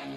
Don't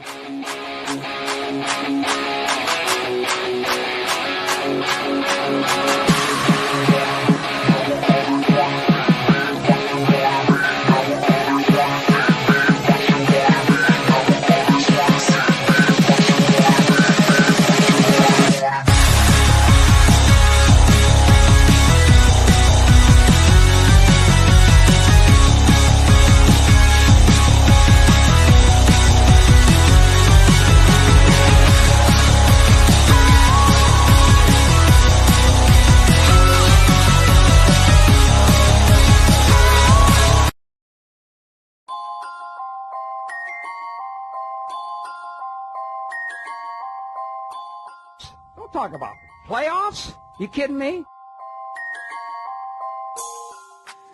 talk about playoffs. You kidding me?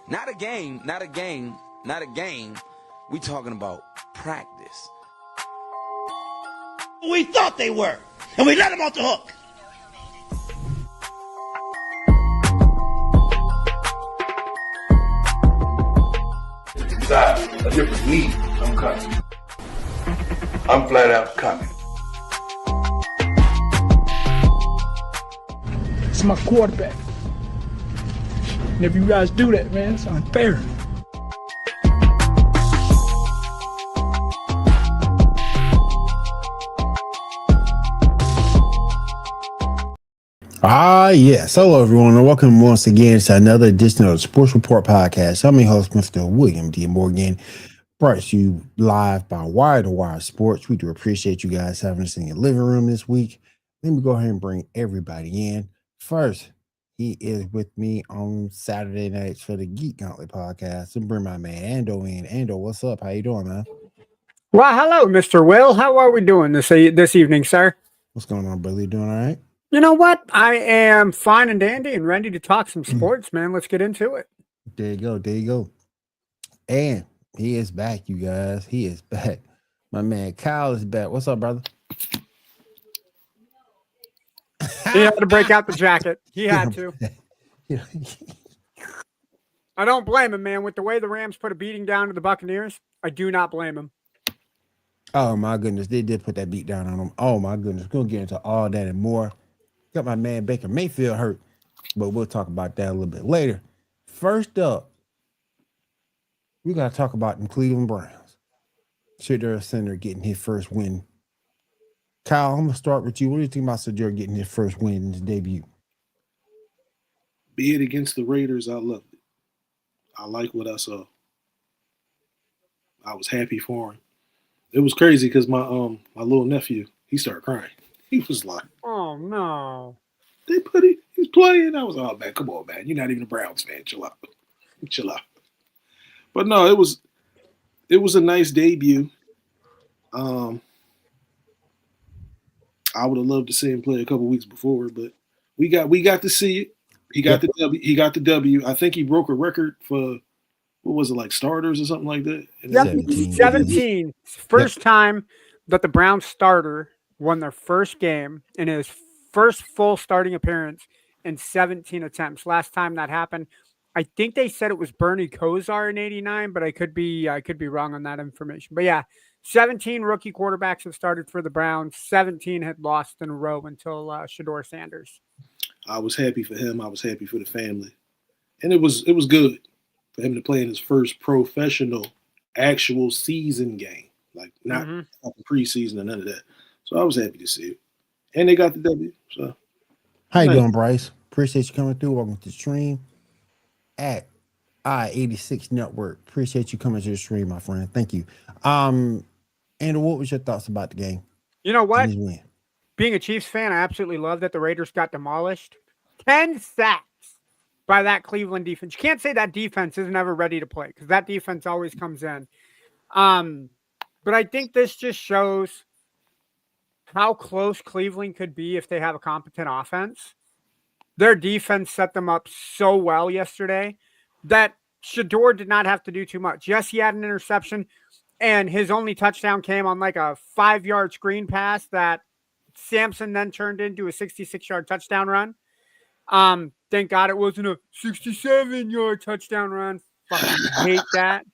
Not a game. We talking about practice. We thought they were, and we let them off the hook. Decide a different league. I'm coming. I'm flat out coming. It's my quarterback. And if you guys do that, man, it's unfair. Yes. Hello, everyone, and welcome once again to another edition of the Sports Report Podcast. I'm your host, Mr. William D. Morgan, brought to you live by Wire to Wire Sports. We do appreciate you guys having us in your living room this week. Let me go ahead and bring everybody in. First, he is with me on Saturday nights for the Geek Gauntlet Podcast. And bring my man Ando in. Ando, what's up? How you doing, man? Well, hello, Mr. Will. How are we doing this evening, sir? What's going on, brother? You doing all right? You know what? I am fine and dandy and ready to talk some sports, man. Let's get into it. There you go. And he is back, you guys. He is back. My man Kyle is back. What's up, brother? He had to break out the jacket. He had to. I don't blame him, man. With the way the Rams put a beating down to the Buccaneers, I do not blame him. Oh, my goodness. They did put that beat down on them. Oh, my goodness. We're going to get into all that and more. Got my man Baker Mayfield hurt, but we'll talk about that a little bit later. First up, we got to talk about the Cleveland Browns. Shedeur Sanders getting his first win. Kyle, I'm going to start with you. What do you think about Shedeur getting his first win in his debut? Be it against the Raiders, I loved it. I like what I saw. I was happy for him. It was crazy because my little nephew, he started crying. He was like, "Oh no!" He's playing. I was, "Oh man, come on, man! You're not even a Browns fan. Chill out." But no, it was a nice debut. I would have loved to see him play a couple weeks before, but we got to see it. He got the W. He got the W. I think he broke a record for what was it, like starters or something like that? 17. First time that the Browns starter won their first game in his first full starting appearance in 17 attempts. Last time that happened, I think they said it was Bernie Kosar in '89, but I could be wrong on that information. But yeah, 17 rookie quarterbacks have started for the Browns. 17 had lost in a row until Shedeur Sanders. I was happy for him. I was happy for the family, and it was good for him to play in his first professional actual season game, like not preseason or none of that. So I was happy to see it. And they got the W. So how you doing, Bryce? Appreciate you coming through. Welcome to the stream at I-86 Network. Appreciate you coming to the stream, my friend. Thank you. And what was your thoughts about the game? You know what? Being a Chiefs fan, I absolutely love that the Raiders got demolished. 10 sacks by that Cleveland defense. You can't say that defense isn't ever ready to play because that defense always comes in. But I think this just shows how close Cleveland could be if they have a competent offense. Their defense set them up so well yesterday that Shedeur did not have to do too much. Yes, he had an interception, and his only touchdown came on like a 5-yard screen pass that Sampson then turned into a 66-yard touchdown run. Thank God it wasn't a 67-yard touchdown run. Fucking hate that.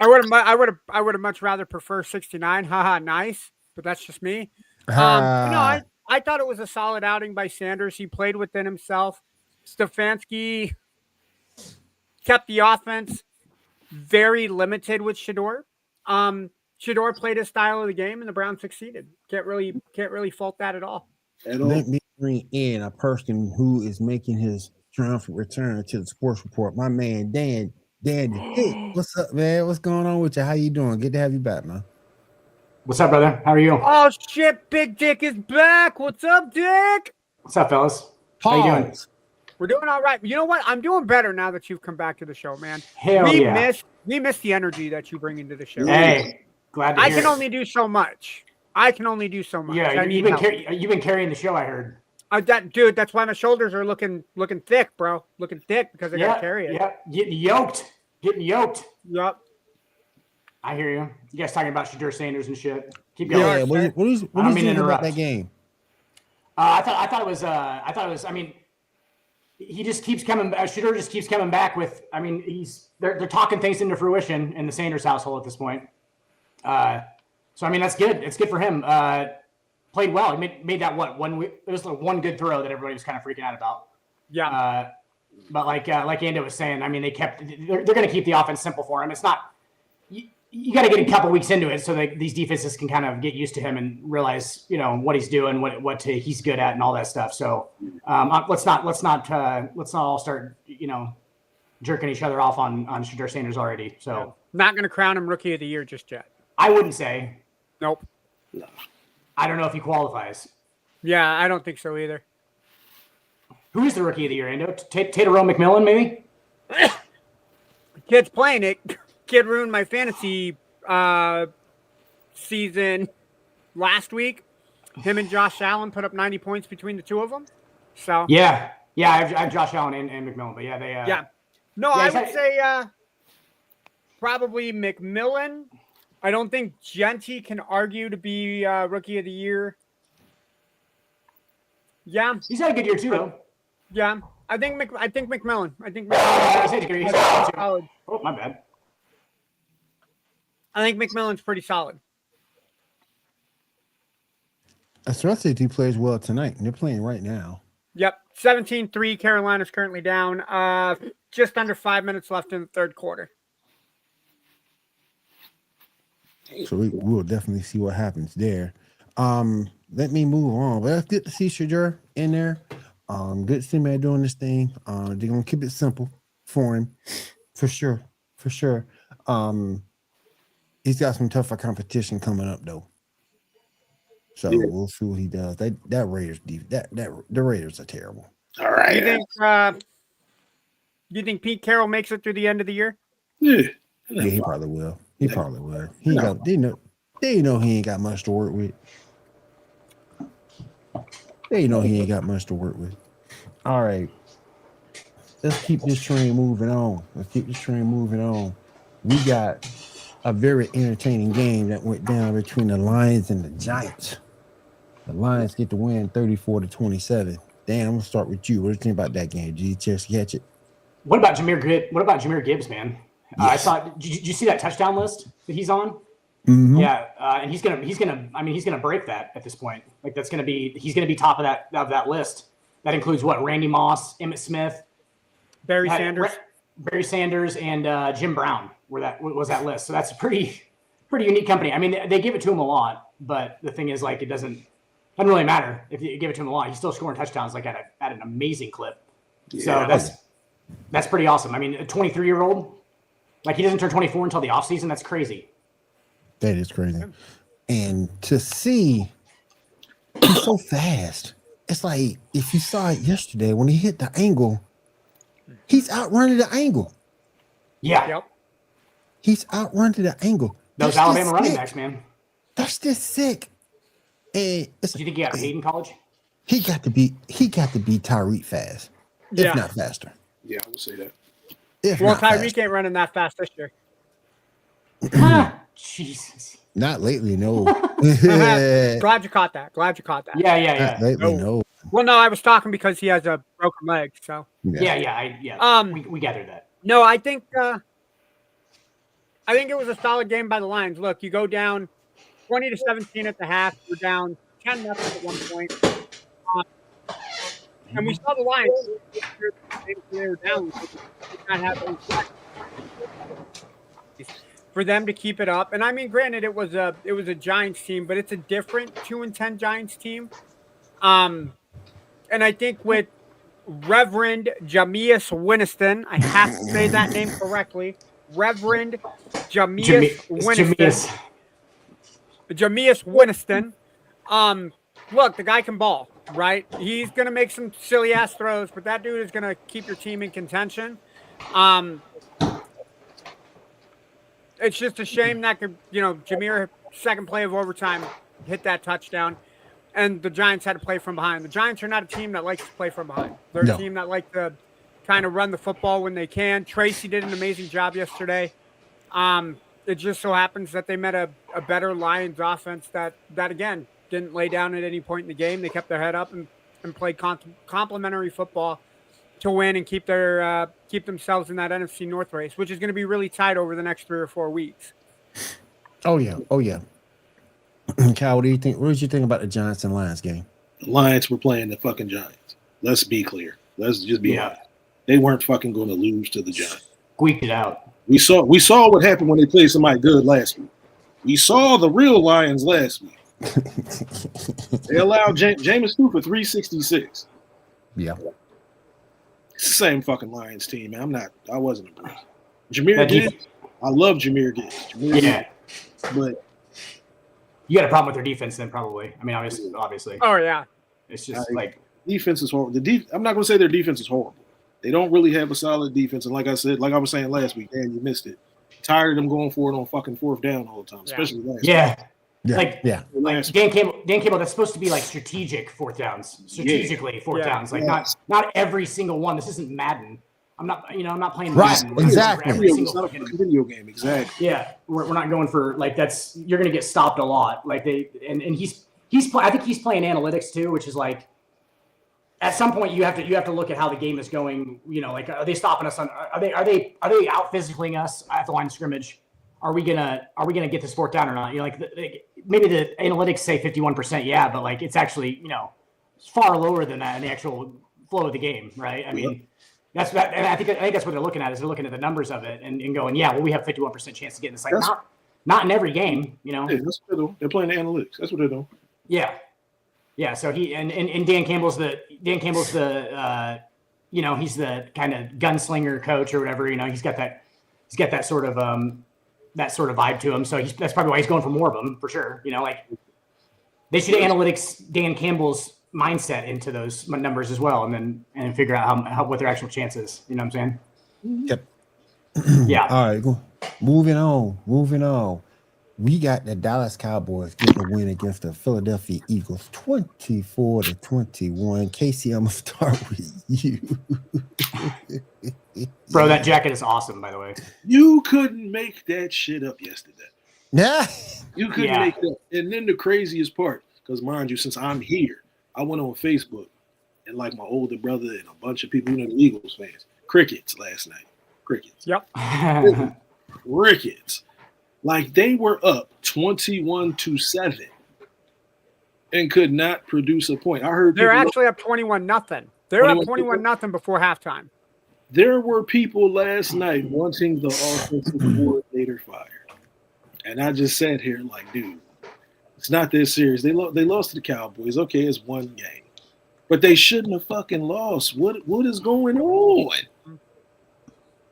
I would have much rather prefer 69. Haha, nice. But that's just me. No, I thought it was a solid outing by Sanders. He played within himself. Stefanski kept the offense very limited with Shedeur. Shedeur played his style of the game, and the Browns succeeded. Can't really fault that at all. Let me bring in a person who is making his triumphant return to the Sports Report. My man, Dan. Hey, what's up, man? What's going on with you? How you doing? Good to have you back, man. What's up, brother? How are you? Oh, shit. Big Dick is back. What's up, Dick? What's up, fellas? How you doing? We're doing all right. You know what? I'm doing better now that you've come back to the show, man. Hell yeah. We miss the energy that you bring into the show. Hey, glad to hear I can only do so much. Yeah, you've been carrying the show, I heard. Dude, that's why my shoulders are looking thick, bro. Looking thick because I gotta carry it. Yeah, getting yoked. Yep. I hear you. You guys talking about Shedeur Sanders and shit. Keep going. Yeah, what do you think about that game? I thought it was. I mean, he just keeps coming. Shedeur just keeps coming back with. I mean, they're talking things into fruition in the Sanders household at this point. So I mean, that's good. It's good for him. Played well. He made that it was like one good throw that everybody was kind of freaking out about. Yeah. But like Ando was saying, I mean, they're going to keep the offense simple for him. It's not. You got to get a couple weeks into it so that these defenses can kind of get used to him and realize, what he's doing, what he's good at, and all that stuff. So let's not all start, jerking each other off on Shedeur Sanders already. So not going to crown him Rookie of the Year just yet. I wouldn't say. Nope. No. I don't know if he qualifies. Yeah, I don't think so either. Who is the Rookie of the Year, Ando? Tayron McMillan, maybe? Kid's playing it. Kid ruined my fantasy season last week. Him and Josh Allen put up 90 points between the two of them. So yeah, I have Josh Allen and McMillan, but yeah, they yeah. No, I would say probably McMillan. I don't think Genty can argue to be Rookie of the Year. Yeah, he's had a good year too, though. Yeah, I think McMillan. Oh, my bad. I think McMillan's pretty solid. Especially if he plays well tonight, and they're playing right now. Yep, 17-3. Carolina's currently down. Just under 5 minutes left in the third quarter. So we'll definitely see what happens there. Let me move on. But it's good to see Shedeur in there. Good to see man doing this thing. They're gonna keep it simple for him, for sure. He's got some tougher competition coming up though. So we'll see what he does. That Raiders the Raiders are terrible. All right. You think Pete Carroll makes it through the end of the year? Yeah, he probably will. They know he ain't got much to work with. They know he ain't got much to work with. All right. Let's keep this train moving on. We got a very entertaining game that went down between the Lions and the Giants. The Lions get to win 34-27. Dan, I'm gonna start with you. What do you think about that game? Did you just catch it? What about Jahmyr Gibbs, man? Yes. Did you see that touchdown list that he's on? Mm-hmm. Yeah, and he's gonna break that at this point. Like he's gonna be top of that list. That includes Randy Moss, Emmitt Smith, Barry Sanders, and Jim Brown. Was that list? So that's a pretty unique company. I mean, they give it to him a lot, but the thing is, like, it doesn't really matter if you give it to him a lot. He's still scoring touchdowns like at an amazing clip. Yeah. So that's pretty awesome. I mean, a 23-year-old, like, he doesn't turn 24 until the offseason. That's crazy. That is crazy. And to see he's so fast. It's like if you saw it yesterday when he hit the angle, he's outrunning the angle. Yeah. Yep. He's outrunning the angle. Those Alabama running backs, man. That's just sick. And do you think he got paid in college? He got to be Tyreek fast, if not faster. Yeah, I would say that. Tyreek ain't running that fast this year. Jesus. Not lately, no. Glad you caught that. Yeah. Not lately, no. Well, no, I was talking because he has a broken leg. So yeah. We gathered that. No, I think I think it was a solid game by the Lions. Look, you go down 20-17 at the half. You're down 10-0 at one point. And we saw the Lions. They were down. Not have for them to keep it up. And I mean, granted, it was a Giants team, but it's a different 2-10 Giants team. And I think with Reverend Jameis Winston, I have to say that name correctly. Reverend Jameis Winston. Jameis Winston. Look, the guy can ball, right? He's going to make some silly ass throws, but that dude is going to keep your team in contention. It's just a shame that Jameer, second play of overtime, hit that touchdown, and the Giants had to play from behind. The Giants are not a team that likes to play from behind. They're a team that like to kind of run the football when they can. Tracy did an amazing job yesterday. It just so happens that they met a better Lions offense that again, didn't lay down at any point in the game. They kept their head up and played complementary football to win and keep themselves in that NFC North race, which is going to be really tight over the next 3 or 4 weeks. Oh yeah. Kyle, what did you think about the Giants and Lions game? The Lions were playing the fucking Giants. Let's be clear. Let's just be honest. They weren't fucking going to lose to the Giants. Squeaked it out. We saw what happened when they played somebody good last week. We saw the real Lions last week. They allowed Jameis for 366. Yeah. It's the same fucking Lions team, man. I wasn't impressed. Jameer Gibbs. I love Jameer Gibbs. But you got a problem with their defense then, probably. I mean, obviously. Oh, yeah. It's just defense is horrible. I'm not going to say their defense is horrible. They don't really have a solid defense. And like I said, like I was saying last week, Dan, you missed it. Tired of them going for it on fucking fourth down all the time, especially last week. Like Dan Campbell, that's supposed to be like strategic fourth downs. Strategically fourth downs. Like not every single one. This isn't Madden. I'm not playing Madden. Exactly. It's not a video game. Exactly. Yeah. We're not going for like you're gonna get stopped a lot. Like and he's I think he's playing analytics too, which is like at some point you have to look at how the game is going. Like are they stopping us are they out physicaling us at the line of scrimmage? Are we gonna get this fourth down or not? Maybe the analytics say 51%, but like it's actually far lower than that in the actual flow of the game, right? I mean, that's that, and I think that's what they're looking at is they're looking at the numbers of it and going, we have 51% chance to get in this. Like not in every game, Yeah, that's what they're doing. They're playing the analytics. That's what they're doing. Yeah. So he and Dan Campbell's the he's the kind of gunslinger coach or whatever. He's got that sort of vibe to him. So that's probably why he's going for more of them for sure. Like they should analytics Dan Campbell's mindset into those numbers as well, and figure out how what their actual chance is. You know what I'm saying? Yep. Yeah. All right. Go. Moving on. We got the Dallas Cowboys getting a win against the Philadelphia Eagles, 24-21. Casey, I'm gonna start with you. Bro, that jacket is awesome, by the way. You couldn't make that shit up yesterday. Yeah. You couldn't make that. And then the craziest part, because mind you, since I'm here, I went on Facebook and like my older brother and a bunch of people, the Eagles fans, crickets last night. Crickets. Yep. Crickets. Like they were up 21-7 and could not produce a point. I heard they're actually up 21-0. They're up 21-0 before halftime. There were people last night wanting the offensive coordinator fired. And I just sat here like, dude, it's not that serious. They lost to the Cowboys. Okay, it's one game. But they shouldn't have fucking lost. What is going on?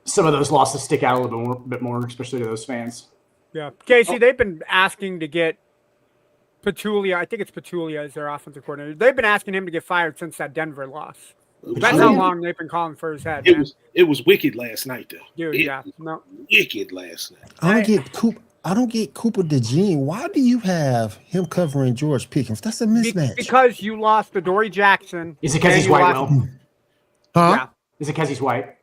Some of those losses stick out a little bit more, especially to those fans. Yeah. Casey, they've been asking to get Petulia. I think it's Petulia as their offensive coordinator. They've been asking him to get fired since that Denver loss. That's how long they've been calling for his head. It was wicked last night, though. Dude, Wicked last night. I don't get Cooper DeJean. Why do you have him covering George Pickens? That's a mismatch. Because you lost to Dory Jackson. Is it because he's white, Will? Huh? Yeah. Is it because he's white?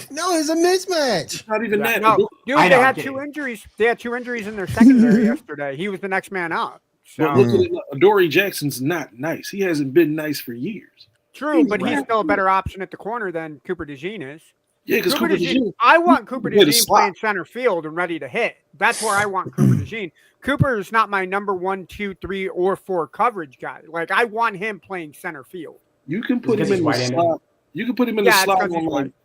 No, it's a mismatch. It's not even that. No, dude, they had two injuries. They had 2 injuries in their secondary yesterday. He was the next man out. So. But look at Dory Jackson's not nice. He hasn't been nice for years. True, but he's still a better option at the corner than Cooper DeJean is. Yeah, because Cooper DeJean. I want Cooper DeJean playing center field and ready to hit. That's where I want Cooper DeJean. Cooper is not my number 1, 2, 3, or 4 coverage guy. Like, I want him playing center field. You can put him in the slot. You can put him in the slot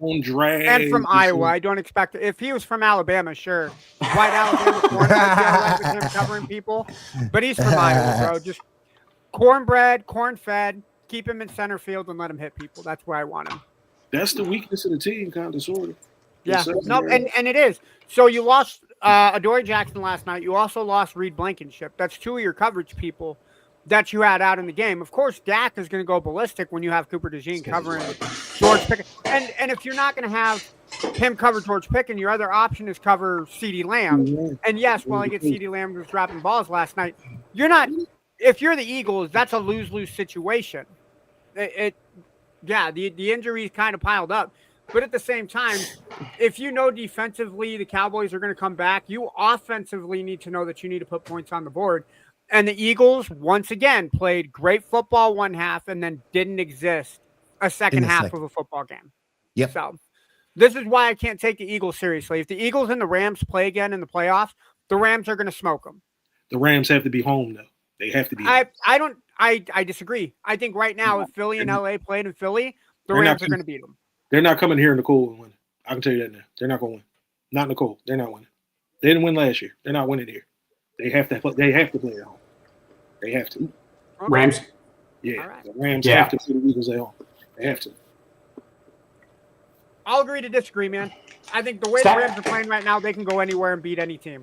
on drag. And from Iowa, I don't expect it. If he was from Alabama, sure. White Alabama corner, I'd with him covering people. But he's from Iowa, bro. Just cornbread, corn-fed, keep him in center field and let him hit people. That's where I want him. That's the weakness of the team, kind of, sort of. Yeah, no, and it is. So you lost Adoree Jackson last night. You also lost Reed Blankenship. That's 2 of your coverage people that you had out in the game. Of course, Dak is going to go ballistic when you have Cooper DeJean covering George Pickens. And if you're not going to have him cover George Pickens, your other option is cover CeeDee Lamb. And yes, while I get CeeDee Lamb was dropping balls last night, you're not – if you're the Eagles, that's a lose-lose situation. The injuries kind of piled up. But at the same time, if you know defensively the Cowboys are going to come back, you offensively need to know that you need to put points on the board. And the Eagles, once again, played great football one half and then didn't exist a second half of a football game. Yep. So this is why I can't take the Eagles seriously. If the Eagles and the Rams play again in the playoffs, the Rams are going to smoke them. The Rams have to be home, though. They have to be home. I disagree. I think right now, if Philly and LA played in Philly, the Rams are going to beat them. They're not coming here in the cold and winning. I can tell you that now. They're not going to win. Not in the cold. They're not winning. They didn't win last year. They're not winning here. They have to play at home. They have to. Okay. Rams? Yeah. Right. The Rams have to play the Eagles at home. They have to. I'll agree to disagree, man. I think the way the Rams are playing right now, they can go anywhere and beat any team.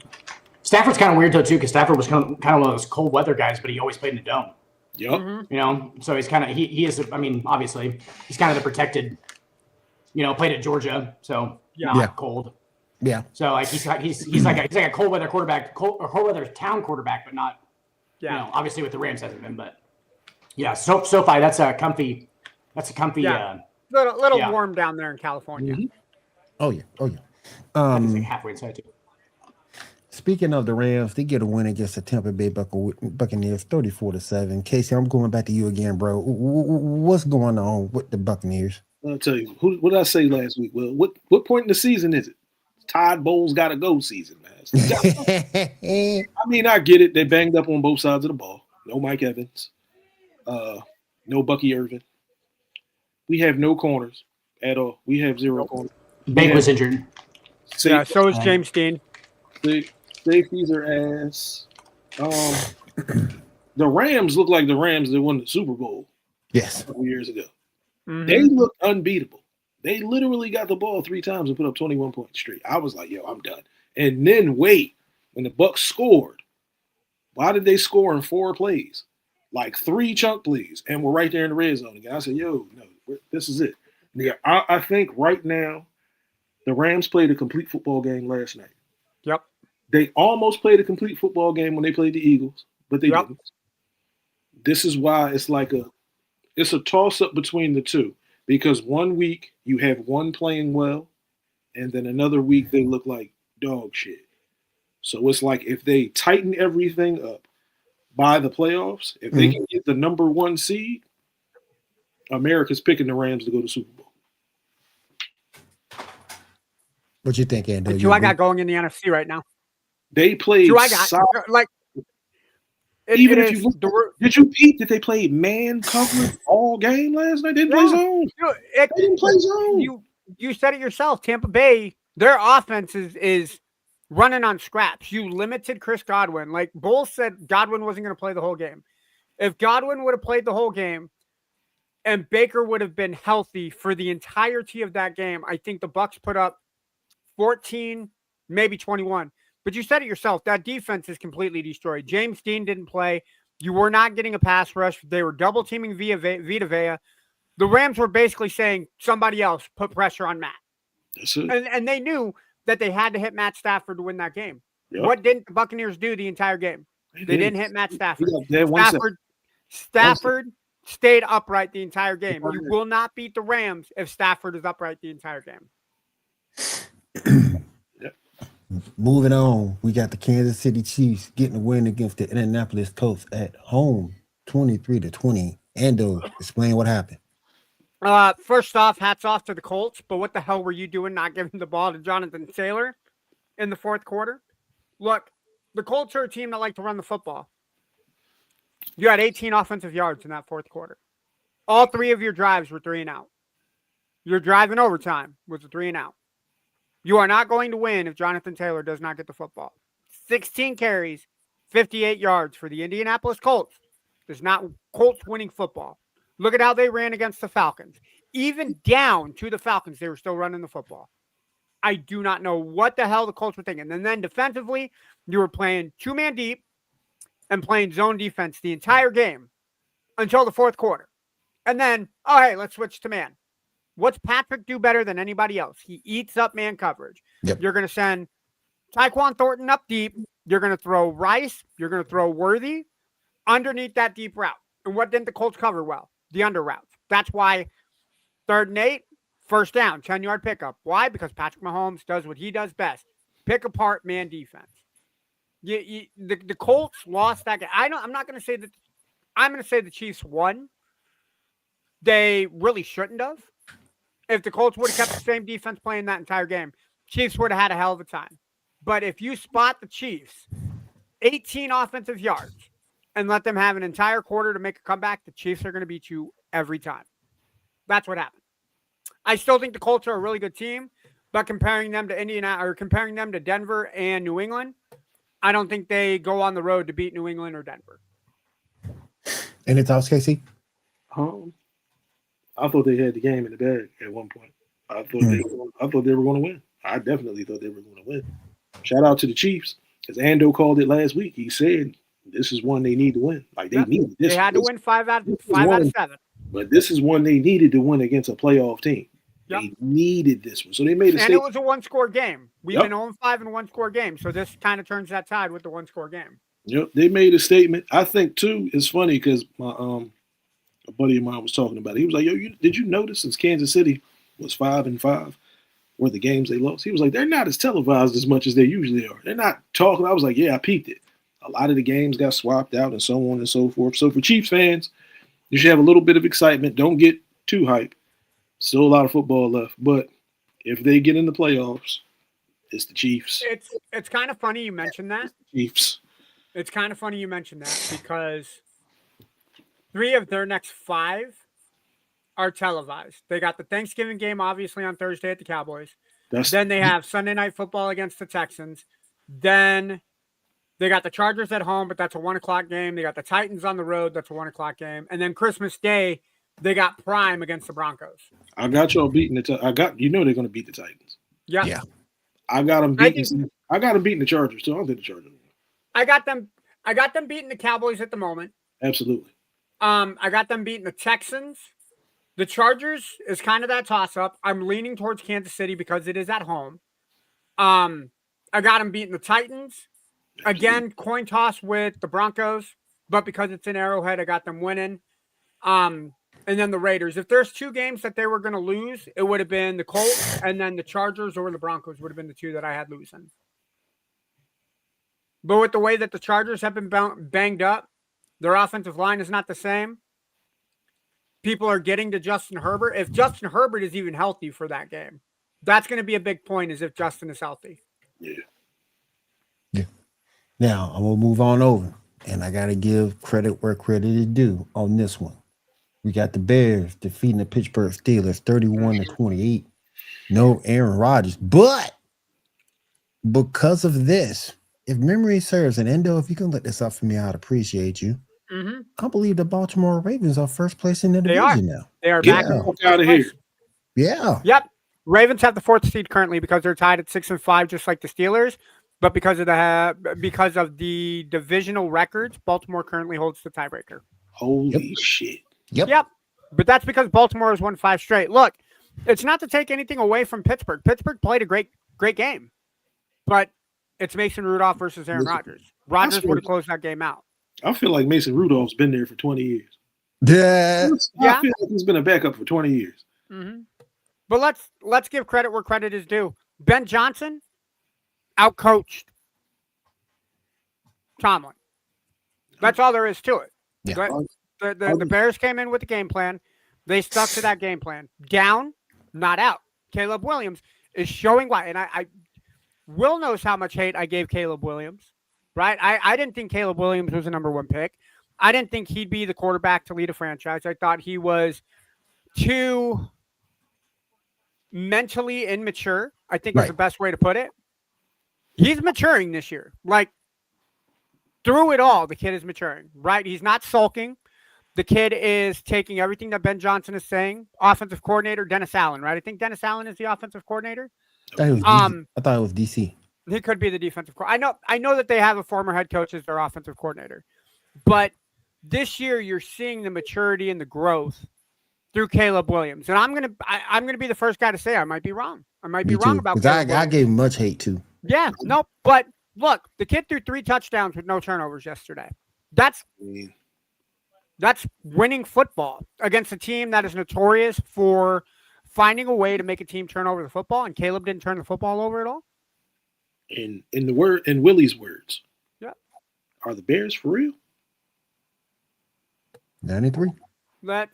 Stafford's kind of weird, though, too, because Stafford was kind of one of those cold weather guys, but he always played in the dome. Yep. Mm-hmm. You know, so he's kind of he is. I mean, obviously, he's kind of the protected. You know, played at Georgia, so not cold. Yeah. So like he's like a cold weather quarterback, cold weather town quarterback, but not. You know, obviously with the Rams hasn't been, but yeah. SoFi, that's a comfy. Yeah. Little warm down there in California. Mm-hmm. Oh yeah. It's like halfway inside too. Speaking of the Rams, they get a win against the Tampa Bay Buccaneers, 34-7. Casey, I'm going back to you again, bro. What's going on with the Buccaneers? I'll tell you. What did I say last week? Well, what point in the season is it? Todd Bowles got to go season, man. I mean, I get it. They banged up on both sides of the ball. No Mike Evans. No Bucky Irvin. We have no corners at all. We have 0 corners. Bank was injured. So is James Dean. Safeties are ass. The Rams look like the Rams that won the Super Bowl. Yes. A couple years ago. Mm-hmm. They look unbeatable. They literally got the ball 3 times and put up 21 points straight. I was like, yo, I'm done. And then wait, when the Bucs scored, why did they score in 4 plays? Like 3 chunk plays, and we're right there in the red zone again. I said, yo, no, this is it. Yeah, I think right now the Rams played a complete football game last night. Yep. They almost played a complete football game when they played the Eagles, but they didn't. This is why it's a toss-up between the two, because one week you have one playing well, and then another week they look like dog shit. So it's like if they tighten everything up by the playoffs, if they can get the number 1 seed, America's picking the Rams to go to Super Bowl. What you think, Andrew? Who I got going in the NFC right now? They played like even if you did you peep that they played man coverage all game last night? They didn't play zone. They didn't play zone. You said it yourself. Tampa Bay, their offense is running on scraps. You limited Chris Godwin. Like Bowles said, Godwin wasn't going to play the whole game. If Godwin would have played the whole game and Baker would have been healthy for the entirety of that game, I think the Bucs put up 14, maybe 21. But you said it yourself. That defense is completely destroyed. James Dean didn't play. You were not getting a pass rush. They were double teaming Vita Vea. The Rams were basically saying somebody else put pressure on Matt. That's it. And they knew that they had to hit Matt Stafford to win that game. Yep. What didn't the Buccaneers do the entire game? They didn't hit Matt Stafford. Stafford stayed upright the entire game. You will not beat the Rams if Stafford is upright the entire game. Moving on, we got the Kansas City Chiefs getting a win against the Indianapolis Colts at home, 23-20. Ando, explain what happened. First off, hats off to the Colts, but what the hell were you doing not giving the ball to Jonathan Taylor in the fourth quarter? Look, the Colts are a team that like to run the football. You had 18 offensive yards in that fourth quarter. All 3 of your drives were 3 and out. Your drive in overtime was a 3 and out. You are not going to win if Jonathan Taylor does not get the football. 16 carries, 58 yards for the Indianapolis Colts. There's not Colts winning football. Look at how they ran against the Falcons. Even down to the Falcons, they were still running the football. I do not know what the hell the Colts were thinking. And then defensively, you were playing 2-man deep and playing zone defense the entire game until the fourth quarter. And then, oh, hey, let's switch to man. What's Patrick do better than anybody else? He eats up man coverage. Yep. You're going to send Tyquan Thornton up deep. You're going to throw Rice. You're going to throw Worthy underneath that deep route. And what didn't the Colts cover well? The under routes. That's why 3rd and 8, first down, 10-yard pickup. Why? Because Patrick Mahomes does what he does best. Pick apart man defense. The Colts lost that game. I'm not going to say that. I'm going to say the Chiefs won. They really shouldn't have. If the Colts would have kept the same defense playing that entire game, Chiefs would have had a hell of a time. But if you spot the Chiefs 18 offensive yards and let them have an entire quarter to make a comeback, the Chiefs are going to beat you every time. That's what happened. I still think the Colts are a really good team, but comparing them to comparing them to Denver and New England, I don't think they go on the road to beat New England or Denver. Any thoughts, Casey? I thought they had the game in the bag at one point. I thought they were going to win. I definitely thought they were going to win. Shout out to the Chiefs, as Ando called it last week. He said this is one they need to win. Like they needed this. They had to win 5 out of 7. But this is one they needed to win against a playoff team. Yep. They needed this one, so they made a statement. And it was a one-score game. We've been 0-5 in one-score games, so this kind of turns that tide with the one-score game. Yep, they made a statement. I think too. It's funny because my a buddy of mine was talking about it. He was like, "Yo, did you notice since Kansas City was 5-5, were the games they lost?" He was like, "They're not as televised as much as they usually are. They're not talking." I was like, "Yeah, I peeped it. A lot of the games got swapped out and so on and so forth." So for Chiefs fans, you should have a little bit of excitement. Don't get too hyped. Still a lot of football left, but if they get in the playoffs, it's the Chiefs. It's kind of funny you mentioned that. Chiefs. It's kind of funny you mentioned that because 3 of their next 5 are televised. They got the Thanksgiving game, obviously, on Thursday at the Cowboys. Then they have Sunday Night Football against the Texans. Then they got the Chargers at home, but that's a 1 o'clock game. They got the Titans on the road. That's a 1 o'clock game. And then Christmas Day, they got Prime against the Broncos. I got y'all beating they're going to beat the Titans. Yep. Yeah. I got them beating. I got them beating the Chargers too. I don't think the Chargers. I got them beating the Cowboys at the moment. Absolutely. I got them beating the Texans. The Chargers is kind of that toss-up. I'm leaning towards Kansas City because it is at home. I got them beating the Titans. Again, coin toss with the Broncos, but because it's in Arrowhead, I got them winning. And then the Raiders. If there's 2 games that they were going to lose, it would have been the Colts, and then the Chargers or the Broncos would have been the 2 that I had losing. But with the way that the Chargers have been banged up, their offensive line is not the same. People are getting to Justin Herbert. If Justin Herbert is even healthy for that game, that's going to be a big point, is if Justin is healthy. Yeah. Now, I'm going to move on over, and I got to give credit where credit is due on this one. We got the Bears defeating the Pittsburgh Steelers 31-28. No Aaron Rodgers, but because of this, if memory serves, and Endo, if you can let this up for me, I'd appreciate you. Mm-hmm. I believe the Baltimore Ravens are first place in the division now. They are back out of here. Yeah. Yep. Ravens have the 4th seed currently because they're tied at 6-5, just like the Steelers. But because of the divisional records, Baltimore currently holds the tiebreaker. Holy shit. Yep. But that's because Baltimore has won 5 straight. Look, it's not to take anything away from Pittsburgh. Pittsburgh played a great game, but it's Mason Rudolph versus Aaron Rodgers. Rodgers would have closed that game out. I feel like Mason Rudolph's been there for 20 years. Yeah. I feel like he's been a backup for 20 years. Mm-hmm. But let's give credit where credit is due. Ben Johnson outcoached Tomlin. That's all there is to it. Yeah. The Bears came in with a game plan. They stuck to that game plan. Down, not out. Caleb Williams is showing why. And I Will knows how much hate I gave Caleb Williams, right? I didn't think Caleb Williams was a number one pick. I didn't think he'd be the quarterback to lead a franchise. I thought he was too mentally immature, I think is the best way to put it. He's maturing this year. Like, through it all, the kid is maturing, right? He's not sulking. The kid is taking everything that Ben Johnson is saying. Offensive coordinator, Dennis Allen, right? I think Dennis Allen is the offensive coordinator. I thought it was DC. He could be the defensive coordinator. I know that they have a former head coach as their offensive coordinator. But this year, you're seeing the maturity and the growth through Caleb Williams. And I'm gonna be the first guy to say I might be wrong. I might be wrong about Caleb I gave him much hate too. Yeah, no, but look, the kid threw 3 touchdowns with no turnovers yesterday. That's winning football against a team that is notorious for finding a way to make a team turn over the football, and Caleb didn't turn the football over at all. In Willie's words, yeah, are the Bears for real? 93. Well,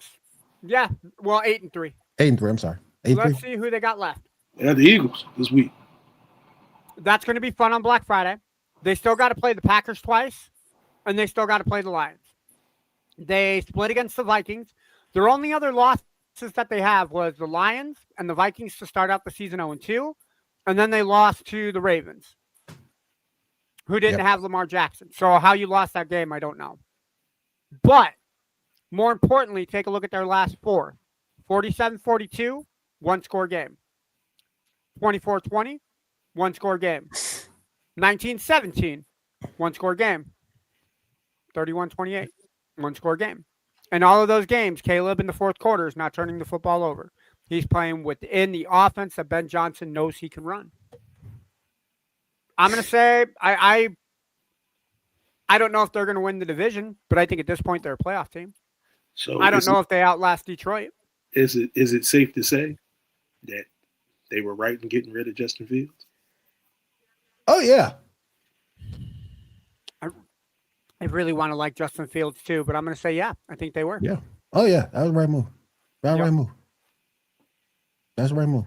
8-3. 8-3. I'm sorry. 8-3. Let's see who they got left. They have the Eagles this week. That's going to be fun on Black Friday. They still got to play the Packers twice, and they still got to play the Lions. They split against the Vikings. Their only other losses that they have was the Lions and the Vikings to start out the season 0-2, and then they lost to the Ravens, who didn't have Lamar Jackson. So how you lost that game, I don't know. But more importantly, take a look at their last 4. 47-42, one-score game. 24-20, one-score game. 19-17, one-score game. 31-28, one-score game. And all of those games, Caleb in the fourth quarter is not turning the football over. He's playing within the offense that Ben Johnson knows he can run. I'm going to say I don't know if they're going to win the division, but I think at this point they're a playoff team. So I don't know if they outlast Detroit. Is it safe to say that they were right in getting rid of Justin Fields? Oh, yeah. I really want to like Justin Fields too, but I'm going to say, yeah, I think they were. Yeah. Oh, yeah. That was the right move. Right move. That's the right move.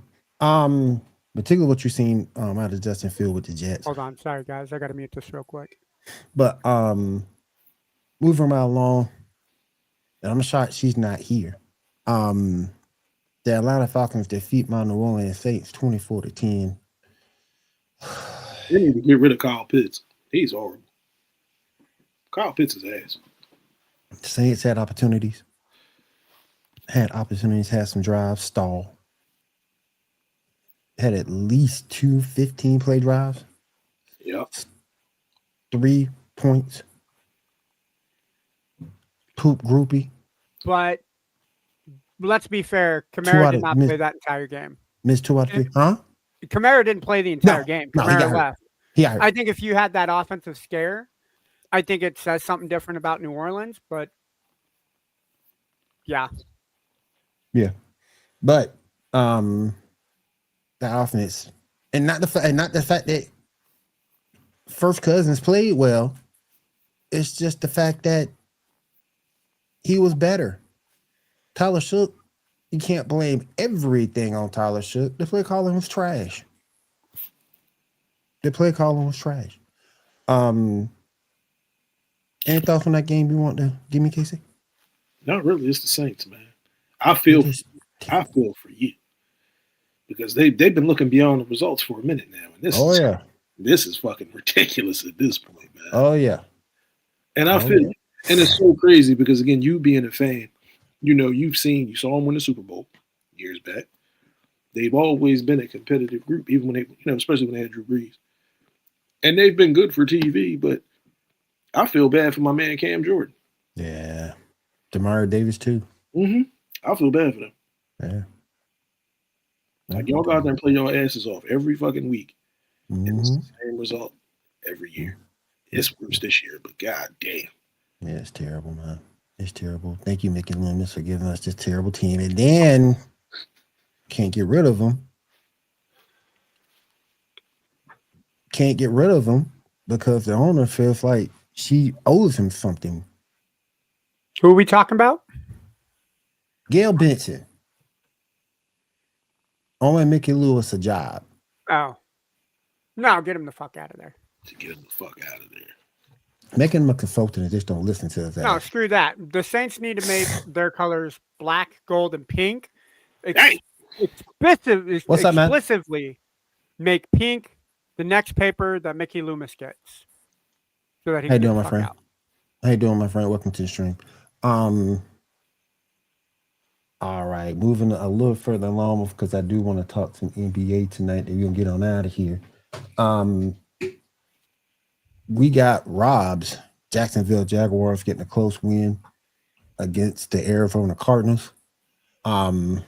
Particularly what you've seen out of Justin Fields with the Jets. Hold on. Sorry, guys. I got to mute this real quick. But moving right along, and I'm shocked she's not here. The Atlanta Falcons defeat my New Orleans Saints 24-10. They need to get rid of Kyle Pitts. He's horrible. Kyle Pitts is ass. The Saints had opportunities. Had some drives, stall. Had at least 2 15-play drives. Yep. 3 points. Poop groupie. But let's be fair. Kamara did not play that entire game. Missed 2 out of 3. Huh? Kamara didn't play the entire game. Kamara left. Yeah. I think if you had that offensive scare, I think it says something different about New Orleans. But yeah. Yeah. But the offense, and not the fact that First Cousins played well. It's just the fact that he was better. Tyler Shook, you can't blame everything on Tyler Shook. The play calling was trash. Any thoughts on that game you want to give me, Casey? Not really. It's the Saints, man. I feel for you because they've been looking beyond the results for a minute now, and this is fucking ridiculous at this point, man. Oh yeah, and I feel, and it's so crazy because again, you being a fan, you saw them win the Super Bowl years back. They've always been a competitive group, even when they, especially when they had Drew Brees, and they've been good for TV. But I feel bad for my man Cam Jordan. Yeah, Demario Davis too. Mm-hmm. I feel bad for them. Yeah. Like y'all go out there and play your asses off every fucking week. And it's the same result every year. It's worse this year, but god damn. Yeah, it's terrible, man. It's terrible. Thank you, Mickey Loomis, for giving us this terrible team. And then can't get rid of them. Can't get rid of them because the owner feels like she owes him something. Who are we talking about? Gail Benson. Owing Mickey Lewis a job. Oh. No, get him the fuck out of there. Get him the fuck out of there. Making him a consultant and just don't listen to us. No, screw that. The Saints need to make their colors black, gold, and pink. Explicitly make pink the next paper that Mickey Loomis gets. So that he How you can doing, my friend? out. How you doing, my friend? Welcome to the stream. All right, moving a little further along because I do want to talk some NBA tonight. And we're gonna get on out of here. We got Rob's Jacksonville Jaguars getting a close win against the Arizona Cardinals. Oh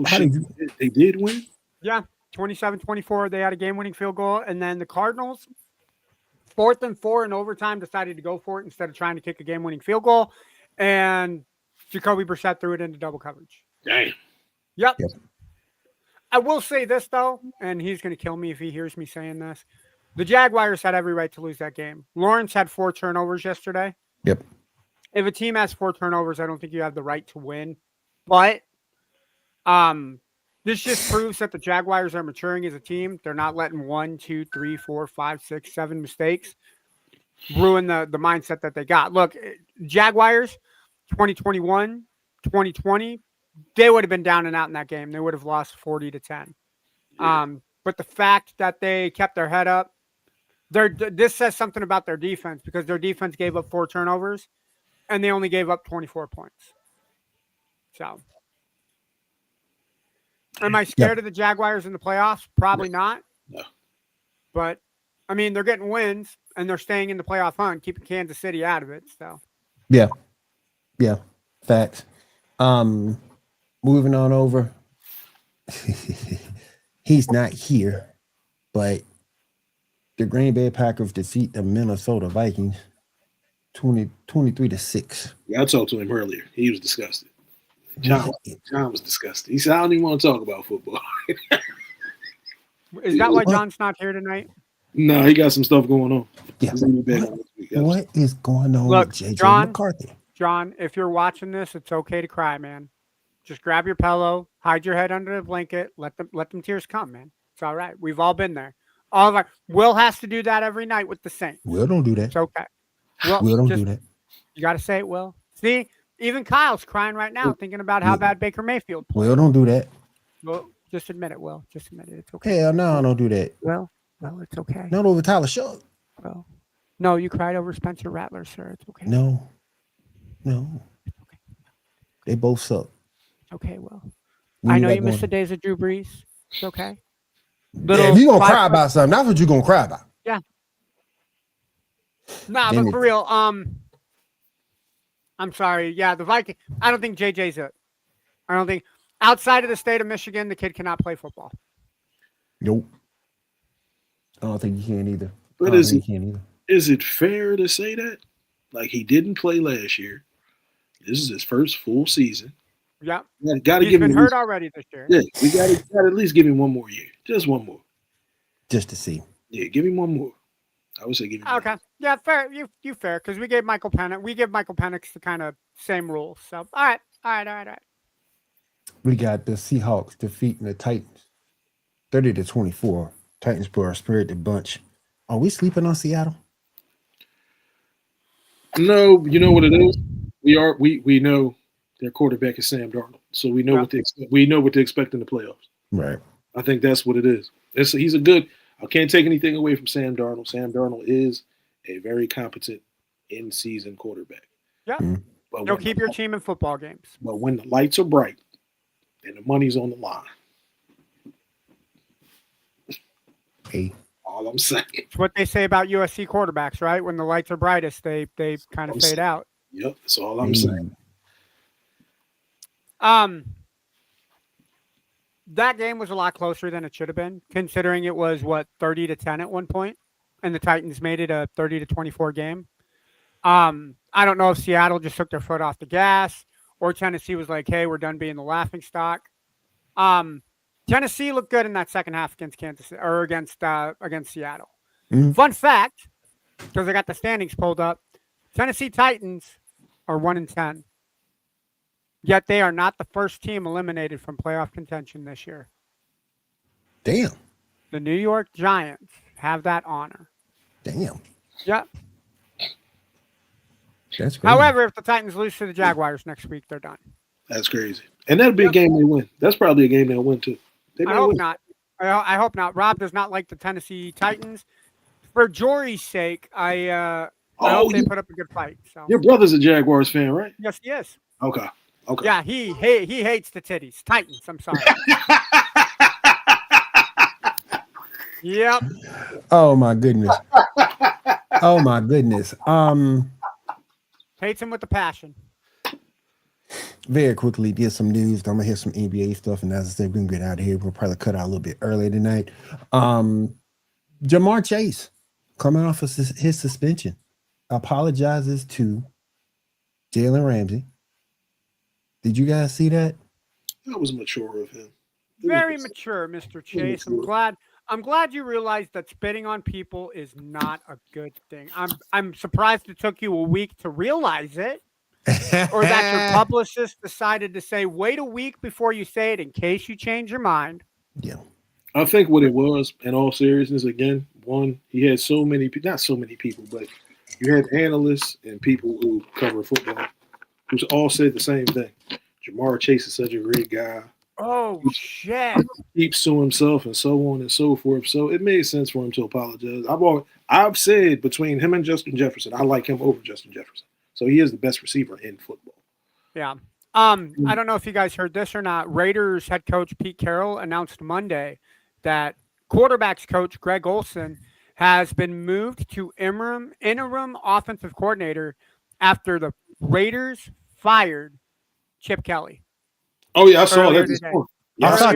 shit! They did win? Yeah, 27-24. They had a game-winning field goal, and then the Cardinals, 4th and 4 in overtime, decided to go for it instead of trying to kick a game-winning field goal, and Jacoby Brissett threw it into double coverage. Damn. Yep. I will say this, though, and he's going to kill me if he hears me saying this. The Jaguars had every right to lose that game. Lawrence had 4 turnovers yesterday. Yep. If a team has 4 turnovers, I don't think you have the right to win. But this just proves that the Jaguars are maturing as a team. They're not letting 1, 2, 3, 4, 5, 6, 7 mistakes ruin the mindset that they got. Look, Jaguars, 2021, 2020, they would have been down and out in that game. They would have lost 40-10. But the fact that they kept their head up, this says something about their defense because their defense gave up 4 turnovers and they only gave up 24 points. So, am I scared of the Jaguars in the playoffs? Probably not. No. But, I mean, they're getting wins and they're staying in the playoff hunt, keeping Kansas City out of it. So, yeah. Facts. Moving on over. He's not here, but the Green Bay Packers defeat the Minnesota Vikings 23-6. Yeah, I talked to him earlier. He was disgusted. John was disgusted. He said, I don't even want to talk about football. Is that why John's not here tonight? No, he got some stuff going on. Yeah. What is going on with JJ McCarthy? John, if you're watching this, it's okay to cry, man. Just grab your pillow, hide your head under the blanket, let them tears come, man. It's all right. We've all been there. All of our Will has to do that every night with the Saints. Will don't do that. It's okay. Will don't do that. You got to say it, Will. See, even Kyle's crying right now, thinking about how bad Baker Mayfield played. Will don't do that. Well, just admit it, Will. Just admit it. It's okay. Hell no, I don't do that. Well, it's okay. Not over Tyler Shuck. Well, no, you cried over Spencer Rattler, sir. It's okay. No. It's okay. They both suck. Okay, well, I know you missed the days of Drew Brees. It's okay. If you're going to cry about something, that's what you're going to cry about. Yeah. Nah, but for real, I'm sorry. Yeah, the Vikings, I don't think JJ's it. I don't think, outside of the state of Michigan, the kid cannot play football. Nope. I don't think he can either. But is it fair to say that? Like, he didn't play last year. This is his first full season. Yeah. He's been hurt already this year. Yeah, we got to at least give him one more year. Just one more. Just to see. Yeah, give him one more. I would say give him okay. One. Yeah, fair. You fair, because we give Michael Penix the kind of same rules. So, all right. We got the Seahawks defeating the Titans 30-24. Titans were a spirited bunch. Are we sleeping on Seattle? No, you know what it is? We know their quarterback is Sam Darnold, so we know what to expect in the playoffs. Right. I think that's what it is. He's a good. I can't take anything away from Sam Darnold. Sam Darnold is a very competent in-season quarterback. Yeah. Mm-hmm. But you'll keep your team in football games. But when the lights are bright and the money's on the line, hey, all I'm saying. It's what they say about USC quarterbacks, right? When the lights are brightest, they kind of fade out. Yep, that's all I'm saying. That game was a lot closer than it should have been, considering it was 30-10 at one point, and the Titans made it a 30-24 game. I don't know if Seattle just took their foot off the gas, or Tennessee was like, "Hey, we're done being the laughing stock." Tennessee looked good in that second half against against Seattle. Mm-hmm. Fun fact, because I got the standings pulled up: Tennessee Titans are 1-10. Yet they are not the first team eliminated from playoff contention this year. Damn. The New York Giants have that honor. Damn. Yep. That's crazy. However, if the Titans lose to the Jaguars next week, they're done. That's crazy. And that'll be a game they win. That's probably a game they'll win too. I hope not. I hope not. Rob does not like the Tennessee Titans. For Jory's sake, I hope they put up a good fight. So your brother's a Jaguars fan, right? Yes, he is. Okay. Yeah, he hates the titties. Titans, I'm sorry. Yep. Oh my goodness. Oh my goodness. Hates him with a passion. Very quickly, did some news. I'm gonna hear some NBA stuff, and as I said, we're gonna get out of here. We'll probably cut out a little bit earlier tonight. Jamar Chase, coming off of his suspension, apologizes to Jalen Ramsey. Did you guys see that? That was mature of him. Very mature, Mr. Chase. I'm glad you realized that spitting on people is not a good thing. I'm surprised it took you a week to realize it. Or that your publicist decided to say, wait a week before you say it in case you change your mind. Yeah. I think what it was, in all seriousness, again, one, he had so many people, not so many people, but you had analysts and people who cover football who all said the same thing. Jamar Chase is such a great guy. Oh, shit. Keeps to himself and so on and so forth. So it made sense for him to apologize. I've said between him and Justin Jefferson, I like him over Justin Jefferson. So he is the best receiver in football. Yeah. I don't know if you guys heard this or not. Raiders head coach Pete Carroll announced Monday that quarterbacks coach Greg Olson has been moved to interim offensive coordinator after the Raiders fired Chip Kelly. Oh yeah, I saw that. I saw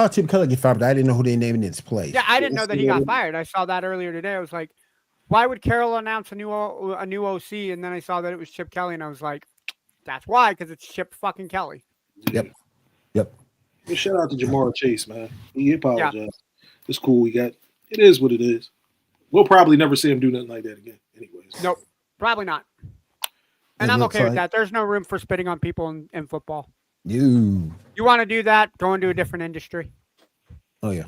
Chip Kelly get fired, but I didn't know who they named in its place. Yeah, I didn't know that he got fired. I saw that earlier today. I was like, why would Carroll announce a new OC? And then I saw that it was Chip Kelly, and I was like, that's why, because it's Chip fucking Kelly. Yep. Well, shout out to Jamar Chase, man. He apologized. Yeah. It's cool. It is what it is. We'll probably never see him do nothing like that again. Anyways. Nope, probably not. And I'm okay with that. There's no room for spitting on people in football. You want to do that? Go into a different industry. Oh yeah.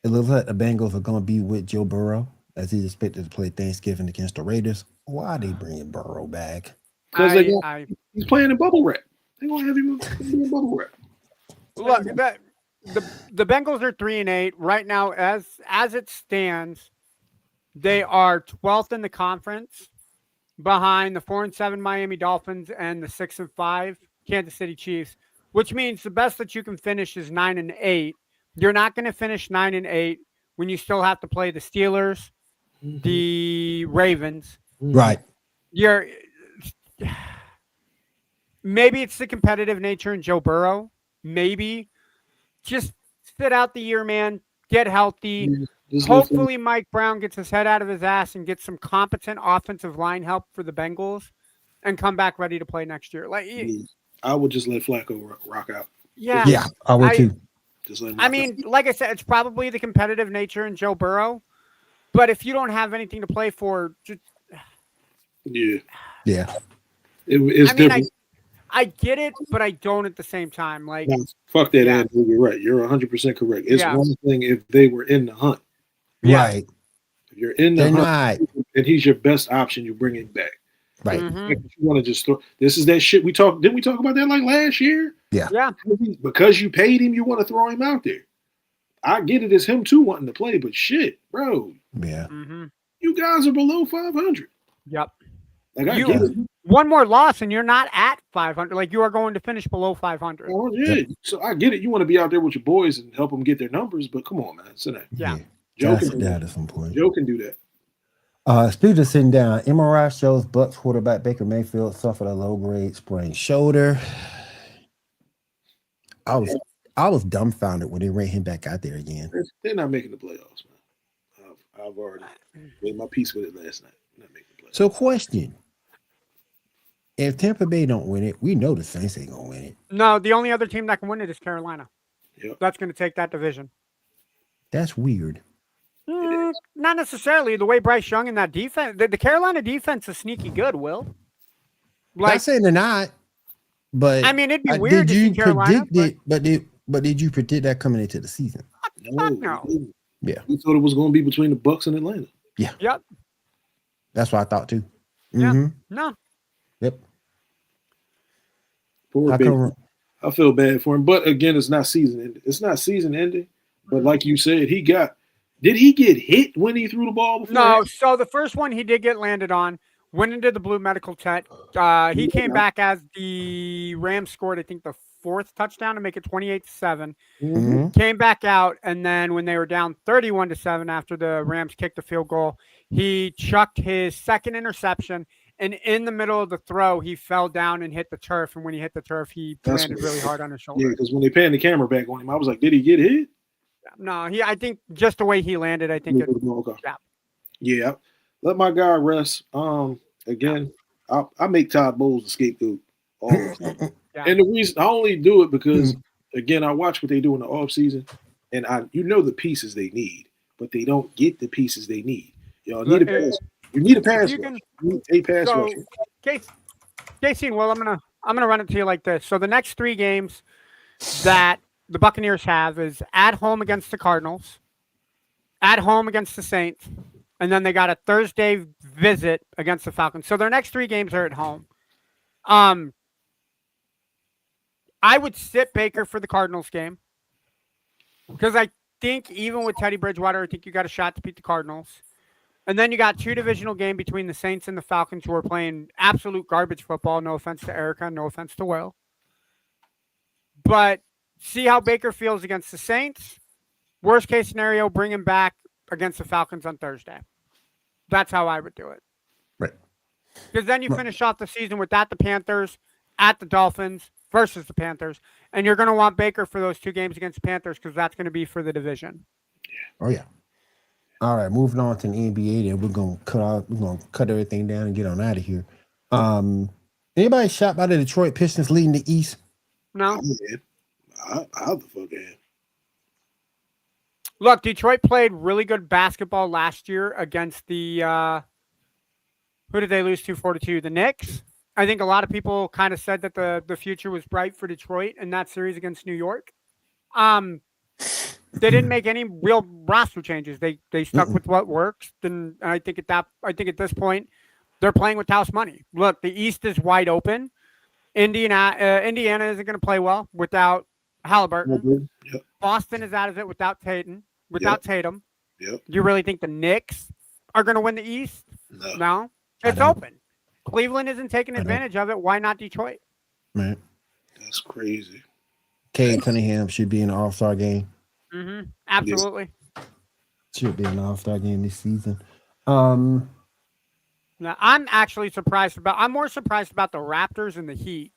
It looks like the Bengals are going to be with Joe Burrow as he's expected to play Thanksgiving against the Raiders. Why are they bringing Burrow back? Because he's playing in bubble wrap. They're going to have him in bubble wrap. Look, the Bengals are 3-8 right now. As it stands, they are 12th in the conference, behind the 4-7 Miami Dolphins and the 6-5 Kansas City Chiefs. Which means the best that you can finish is 9-8. You're not going to finish 9-8 when you still have to play the Steelers, the Ravens. Right. Maybe it's the competitive nature in Joe Burrow. Maybe just sit out the year, man. Get healthy. Hopefully Mike Brown gets his head out of his ass and gets some competent offensive line help for the Bengals and come back ready to play next year. I would just let Flacco rock out. Yeah, I would too. Like I said, it's probably the competitive nature in Joe Burrow. But if you don't have anything to play for, yeah, it's different. I get it, but I don't at the same time. Fuck that, Andrew. You're right. You're 100% correct. It's one thing if they were in the hunt. Right. If you're in the hunt and he's your best option, you bring him back. Right. You want to just throw this is that shit we talked. Didn't we talk about that last year? Yeah. Because you paid him, you want to throw him out there. I get it as him too wanting to play, but shit, bro. Yeah. You guys are below 500. Yep. I get it. One more loss and you're not at 500. You are going to finish below 500. Oh, yeah. Yep. So I get it. You want to be out there with your boys and help them get their numbers, but come on, man. Sit down. Yeah. Joe can do that at some point. Joe can do that. Speaking of sitting down, MRI shows Bucs quarterback Baker Mayfield suffered a low-grade sprained shoulder. I was dumbfounded when they ran him back out there again. They're not making the playoffs, man. I've already made my peace with it last night. Not making the playoffs. So, question: if Tampa Bay don't win it, we know the Saints ain't gonna win it. No, the only other team that can win it is Carolina. Yep. That's going to take that division. That's weird. Not necessarily. The way Bryce Young and that defense, the Carolina defense is sneaky good, Will. Not saying they're not. But I mean, it'd be weird to see Carolina. But did you predict that coming into the season? No. Yeah. We thought it was going to be between the Bucks and Atlanta. Yeah. Yep. That's what I thought too. Yeah. Mm-hmm. No. Yep. Poor Baker. I feel bad for him. But again, it's not season ending. It's not season ending. But like you said, did he get hit when he threw the ball before? No. So the first one he did get landed on, went into the blue medical tent. He came back as the Rams scored, I think, the 4th touchdown to make it 28-7. Mm-hmm. Came back out, and then when they were down 31-7 after the Rams kicked the field goal, he chucked his second interception. And in the middle of the throw, he fell down and hit the turf. And when he hit the turf, he landed really hard on his shoulder. Yeah, because when they panned the camera back on him, I was like, did he get hit? No, I think just the way he landed, I think it. Okay. Yeah. Let my guy rest. Again, I make Todd Bowles the scapegoat all the time. Yeah. And the reason I only do it because, again, I watch what they do in the offseason, and the pieces they need, but they don't get the pieces they need. Y'all need a pass. You need a pass. You need a pass rush. Casey and Will, I'm gonna run it to you like this. So the next 3 games that the Buccaneers have is at home against the Cardinals, at home against the Saints, and then they got a Thursday visit against the Falcons. So their next 3 games are at home. I would sit Baker for the Cardinals game because I think even with Teddy Bridgewater, I think you got a shot to beat the Cardinals. And then you got 2 divisional game between the Saints and the Falcons who are playing absolute garbage football. No offense to Erica, no offense to Will. But see how Baker feels against the Saints. Worst case scenario, bring him back against the Falcons on Thursday. That's how I would do it. Right. Because then you finish off the season with the Panthers, at the Dolphins versus the Panthers. And you're going to want Baker for those 2 games against the Panthers because that's going to be for the division. Oh, yeah. All right, moving on to the NBA, then we're gonna cut everything down and get on out of here. Anybody shocked by the Detroit Pistons leading the East? No. How the fuck am? Look, Detroit played really good basketball last year against the who did they lose to 4-2? The Knicks. I think a lot of people kind of said that the future was bright for Detroit in that series against New York. They didn't make any real roster changes. They stuck with what works. And I think at this point, they're playing with house money. Look, the East is wide open. Indiana isn't going to play well without Halliburton. Yep. Boston is out of it without Tatum. Tatum. Yep. Do you really think the Knicks are going to win the East? No. It's open. Cleveland isn't taking advantage of it. Why not Detroit? Man, that's crazy. Cade Cunningham should be in the All-Star game. Mm-hmm. Absolutely. Should be in the All-Star game this season. Now, I'm actually surprised about. I'm more surprised about the Raptors and the Heat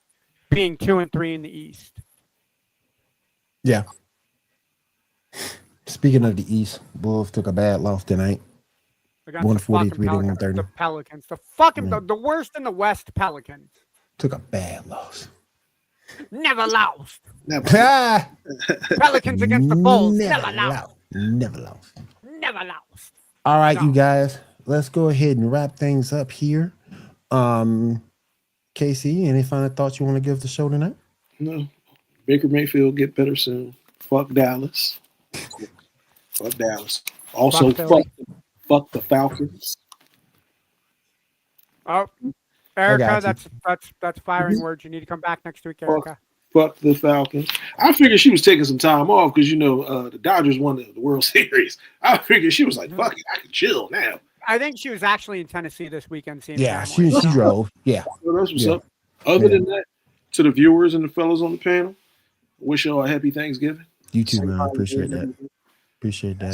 being 2-3 in the East. Yeah. Speaking of the East, Bulls took a bad loss tonight. 143 to 130. The Pelicans, the worst in the West. Pelicans took a bad loss. Never lost. Never. Pelicans against the Bulls. Never lost. Never lost. Never lost. All right, you guys, let's go ahead and wrap things up here. KC, any final thoughts you want to give the show tonight? No. Baker Mayfield get better soon. Fuck Dallas. Fuck Dallas. Also, fuck the Falcons. Oh, Erica, that's firing words. You need to come back next week, Erica. Fuck the Falcons. I figured she was taking some time off because the Dodgers won the World Series. I figured she was like, "Fuck it, I can chill now." I think she was actually in Tennessee this weekend. She drove. Yeah, well, that's what's up. Other than that, to the viewers and the fellas on the panel, wish y'all a happy Thanksgiving. You too, man. Appreciate that.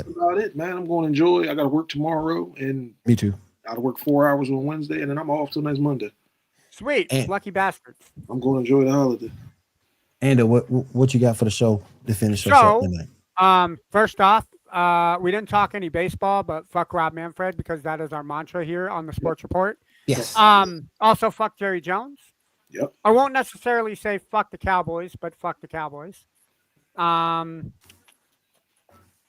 That's about it, man. I'm going to enjoy. I got to work tomorrow, and me too. Got to work 4 hours on Wednesday, and then I'm off till next Monday. Sweet, lucky bastards. I'm going to enjoy the holiday. And what you got for the show to finish us up tonight? First off, we didn't talk any baseball, but fuck Rob Manfred because that is our mantra here on the Sports Report. Yes. Also, fuck Jerry Jones. Yep. I won't necessarily say fuck the Cowboys, but fuck the Cowboys.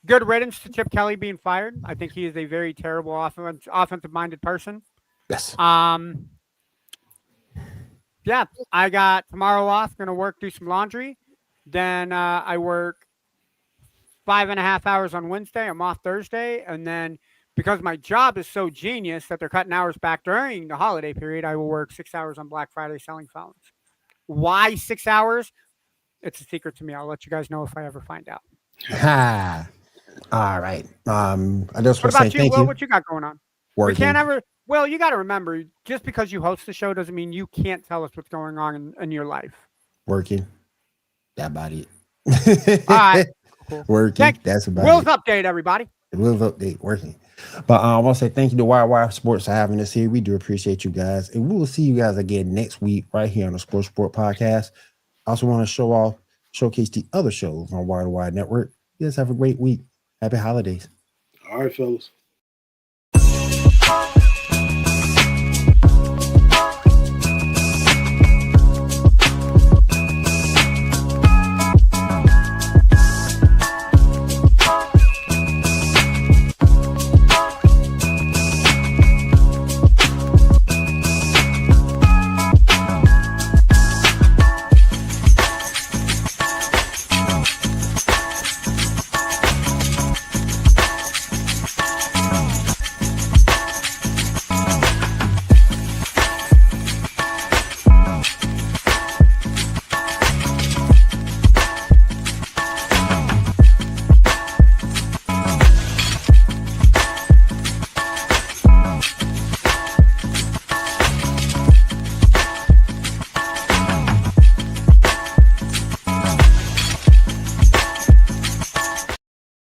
Good riddance to Chip Kelly being fired. I think he is a very terrible offensive-minded person. Yes. Yeah, I got tomorrow off. Going to work, do some laundry. Then I work 5.5 hours on Wednesday. I'm off Thursday. And then because my job is so genius that they're cutting hours back during the holiday period, I will work 6 hours on Black Friday selling phones. Why 6 hours? It's a secret to me. I'll let you guys know if I ever find out. Ha. All right. I just What want to say about you, thank Will? you. What you got going on? Working. We can't ever. Well, you got to remember, just because you host the show doesn't mean you can't tell us what's going on in your life. Working. That about it. All right. Cool. Working. That's about Will's it. update, everybody. Will's update. Working. But I want to say thank you to YY Sports for having us here. We do appreciate you guys. And we will see you guys again next week right here on the Sports Report Podcast. I also want to showcase the other shows on Wide Network. You guys have a great week. Happy holidays. All right, fellas.